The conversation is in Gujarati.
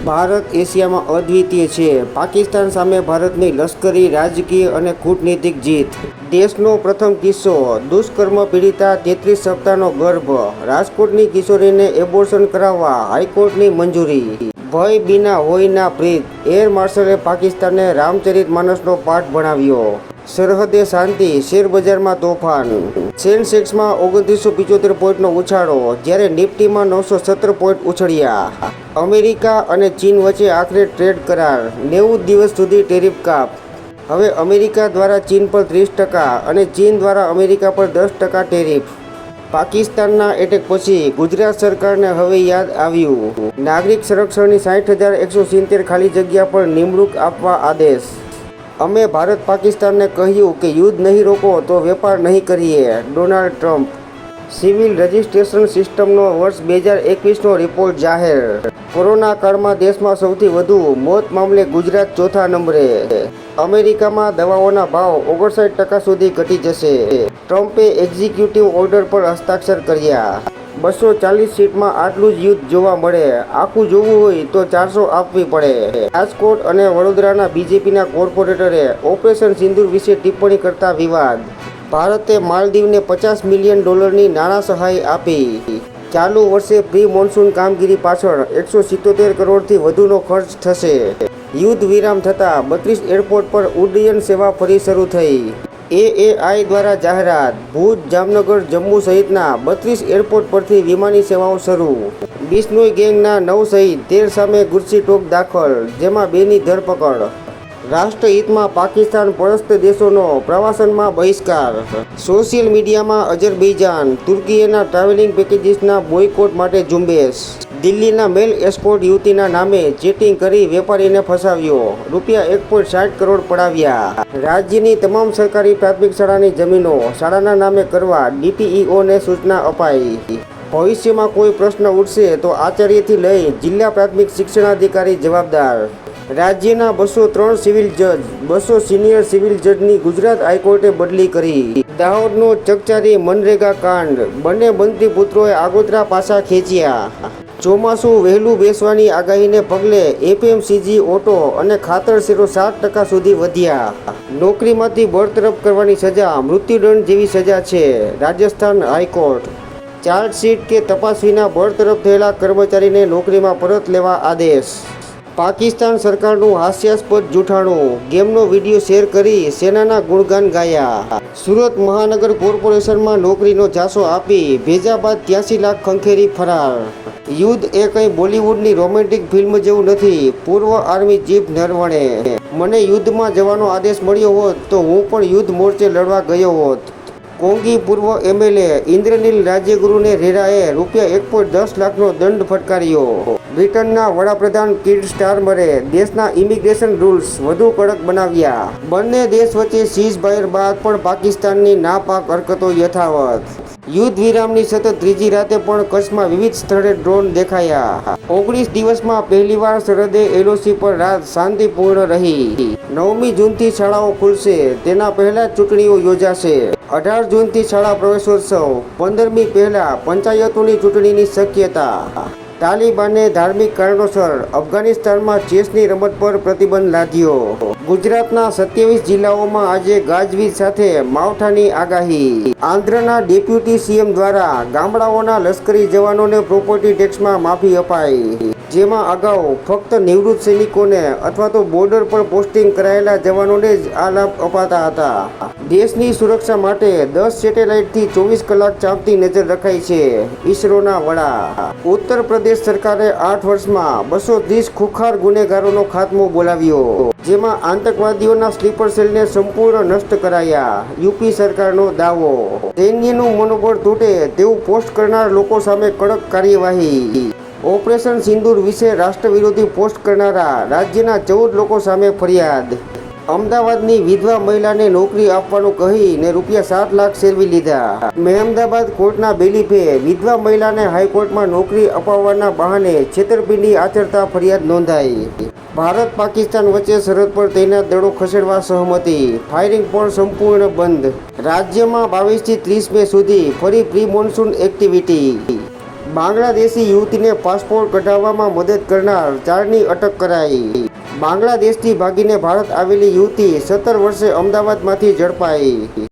ભારત એશિયામાં અદ્વિતીય છે. પાકિસ્તાન સામે ભારતની લશ્કરી, રાજકીય અને કૂટનીતિક જીત. દેશનો પ્રથમ કિસ્સો, દુષ્કર્મ પીડિતા 33 સપ્તાહનો ગર્ભ. રાજકોટની કિશોરીને એબોર્શન કરાવવા હાઈકોર્ટની મંજૂરી. ભય બીના હોય ના પ્રીત. એર માર્શલે પાકિસ્તાનને રામચરિતમાનસનો પાઠ ભણાવ્યો. સરહદે શાંતિ, શેરબજારમાં તોફાન. સેન્સેક્સમાં 2975 પોઈન્ટનો ઉછાળો, જ્યારે નિફ્ટીમાં 917 પોઈન્ટ ઉછળ્યા. અમેરિકા અને ચીન વચ્ચે આખરે ટ્રેડ કરાર, 90 દિવસ સુધી ટેરિફ કાપ. હવે અમેરિકા દ્વારા ચીન પર 30% અને ચીન દ્વારા અમેરિકા પર 10% ટેરિફ. પાકિસ્તાનના એટેક પછી ગુજરાત સરકારને હવે યાદ આવ્યું. નાગરિક સંરક્ષણની 60,170 ખાલી જગ્યા પર નિમણૂક આપવા આદેશ. અમે ભારત પાકિસ્તાનને કહ્યું કે યુદ્ધ નહીં રોકો તો વેપાર નહીં કરીએ. Donald Trump. સિવિલ રજિસ્ટ્રેશન સિસ્ટમનો વર્ષ 2021નો રિપોર્ટ જાહેર. કોરોના કાળમાં દેશમાં સૌથી વધુ મોત મામલે ગુજરાત ચોથા નંબરે. અમેરિકામાં દવાઓના ભાવ 59% સુધી ઘટી જશે. ટ્રમ્પે એક્ઝિક્યુટિવ ઓર્ડર પર હસ્તાક્ષર કર્યા. 240 સીટમાં આટલું જ યુદ્ધ જોવા મળે. આખું જોવું હોય તો 400 આપવી પડે. રાજકોટ અને વડોદરાના બીજેપીના કોર્પોરેટરે ઓપરેશન સિંદૂર વિશે ટિપ્પણી કરતા વિવાદ. ભારતે માલદીવને $50 મિલિયન નાણાં સહાય આપી. ચાલુ વર્ષે પ્રી મોન્સૂન કામગીરી પાછળ 177 કરોડથી વધુનો ખર્ચ થશે. યુદ્ધ વિરામ થતાં 32 એરપોર્ટ પર ઉડ્ડયન સેવા ફરી શરૂ થઈ. એએઆઈ દ્વારા જાહેરાત. ભુજ, જામનગર, જમ્મુ સહિતના 32 એરપોર્ટ પરથી વિમાની સેવાઓ શરૂ. બિશ્નોઈ ગેંગના 9 સહિત 13 સામે ગુરસી ટોક દાખલ, જેમાં 2ની ધરપકડ. રાષ્ટ્રહિતમાં પાકિસ્તાન પરસ્ત દેશોનો પ્રવાસનમાં બહિષ્કાર. સોશિયલ મીડિયામાં અઝરબૈજાન, તુર્કીના ટ્રાવેલિંગ પેકેજીસના બોયકોટ માટે ઝુંબેશ. દિલ્હીના મેલ એસ્કોર્ટ યુવતીના નામે ચીટિંગ કરી વેપારીને ફસાવ્યો. ₹1.60 કરોડ પડાવ્યા. રાજ્યની તમામ સરકારી પ્રાથમિક શાળાની જમીનો શાળાના નામે કરવા ડીપીઈઓને સૂચના અપાઈ. ભવિષ્યમાં કોઈ પ્રશ્ન ઉઠશે તો આચાર્યથી લઈ જિલ્લા પ્રાથમિક શિક્ષણાધિકારી જવાબદાર. રાજ્યના 203 સિવિલ જજ, 200 સિનિયર સિવિલ જજની ગુજરાત હાઈકોર્ટે બદલી કરી. દાહોદનો ચકચારી મનરેગા કાંડ, બંને મંત્રી પુત્રોએ આગોતરા પાસા ખેંચ્યા. ચોમાસું વહેલું બેસવાની આગાહીને પગલે એફએમસીજી, ઓટો અને ખાતર શેરો 7% સુધી વધ્યા. નોકરીમાંથી બરતરફ કરવાની સજા મૃત્યુદંડ જેવી સજા છે. રાજસ્થાન હાઈકોર્ટ. ચાર્જશીટ કે તપાસ વિના બરતરફ થયેલા કર્મચારીને નોકરીમાં પરત લેવા આદેશ. પાકિસ્તાન સરકારનું હાસ્યાસ્પદ જૂઠાણું, ગેમનો વિડીયો શેર કરી સેનાના ગુણગાન ગાયા. સુરત મહાનગર કોર્પોરેશનમાં નોકરીનો ઝાંસો આપી ભેજા બાદ 83 લાખ ખંખેરી ફરાર. યુદ્ધ એ કંઈ બોલિવૂડની રોમેન્ટિક ફિલ્મ જેવું નથી. પૂર્વ આર્મી ચીફ નરવણે. મને યુદ્ધમાં જવાનો આદેશ મળ્યો હોત તો હું પણ યુદ્ધ મોરચે લડવા ગયો હોત. કોંગી પૂર્વ એમએલએ ઇન્દ્રનીલ રાજ્યગુરુને રેરાએ ₹1.10 લાખનો દંડ ફટકાર્યો. બ્રિટનના વડાપ્રધાન કીર સ્ટારમરે દેશના ઇમિગ્રેશન રૂલ્સ વધુ કડક બનાવ્યા. બંને દેશ વચ્ચે સીઝફાયર બાદ પણ પાકિસ્તાનની નાપાક હરકતો યથાવત. યુદ્ધ વિરામની સતત ત્રીજી રાતે પણ કચ્છમાં વિવિધ સ્થળે ડ્રોન દેખાયા. 19 દિવસમાં પહેલીવાર સરહદે એલઓસી પર રાત શાંતિપૂર્ણ રહી. 9મી જૂનથી શાળાઓ ખુલશે, તેના પહેલા ચૂંટણીઓ યોજાશે. 18 જૂનથી શાળા પ્રવેશોત્સવ. 15મી પહેલા પંચાયતોની ચૂંટણીની શક્યતા. તાલિબાને ધાર્મિક કારણોસર અફઘાનિસ્તાનમાં ચેસની રમત પર પ્રતિબંધ લાદ્યો. ગુજરાતના 27 જિલ્લાઓમાં આજે ગાજવીજ સાથે માવઠાની આગાહી. આંધ્રના ડેપ્યુટી સીએમ દ્વારા ગામડાઓના લશ્કરી જવાનોને પ્રોપર્ટી ટેક્સમાં માફી અપાઈ, જેમાં અગાઉ ફક્ત નિવૃત્ત સૈનિકોને અથવા તો બોર્ડર પર પોસ્ટિંગ કરાયેલા જવાનોને જ આ લાભ અપાતા હતા. દેશની સુરક્ષા માટે 10 સેટેલાઇટથી 24 કલાક ચાંપતી નજર રખાઈ છે. ઈસરોના વડા. ઉત્તર પ્રદેશ સરકારે 8 વર્ષમાં 230 ખુખાર ગુનેગારોનો ખાત્મો બોલાવ્યો, જેમાં આતંકવાદીઓના સ્લીપર સેલને સંપૂર્ણ નષ્ટ કરાયા. યુપી સરકારનો દાવો. સૈન્યનું મનોબળ તૂટે તેવું પોસ્ટ કરનાર લોકો સામે કડક કાર્યવાહી. ઓપરેશન સિંદૂર વિશે રાષ્ટ્રવિરોધી પોસ્ટ કરનારા રાજ્યના 14 લોકો સામે ફરિયાદ. અમદાવાદની વિધવા મહિલાને નોકરી આપવાનું કહીને ₹7 લાખ સેરવી લીધા. મહેમદાબાદ કોર્ટના બેલીફે વિધવા મહિલાને હાઈકોર્ટમાં નોકરી અપાવવાના બહાને છેતરપિંડી આચરતા ફરિયાદ નોંધાઈ. ભારત પાકિસ્તાન વચ્ચે સરહદ પર તૈનાત દળો ખસેડવા સહમતિ. ફાયરિંગ પણ સંપૂર્ણ બંધ. રાજ્યમાં 22 થી 30 મે સુધી ફરી પ્રી મોન્સૂન એક્ટિવિટી. બાંગ્લાદેશી યુવતીને પાસપોર્ટ કઢાવવામાં મદદ કરનાર 4ની અટક કરાઈ. બાંગ્લાદેશથી ભાગીને ભારત આવેલી યુવતી 17 વર્ષે અમદાવાદમાંથી ઝડપાઈ.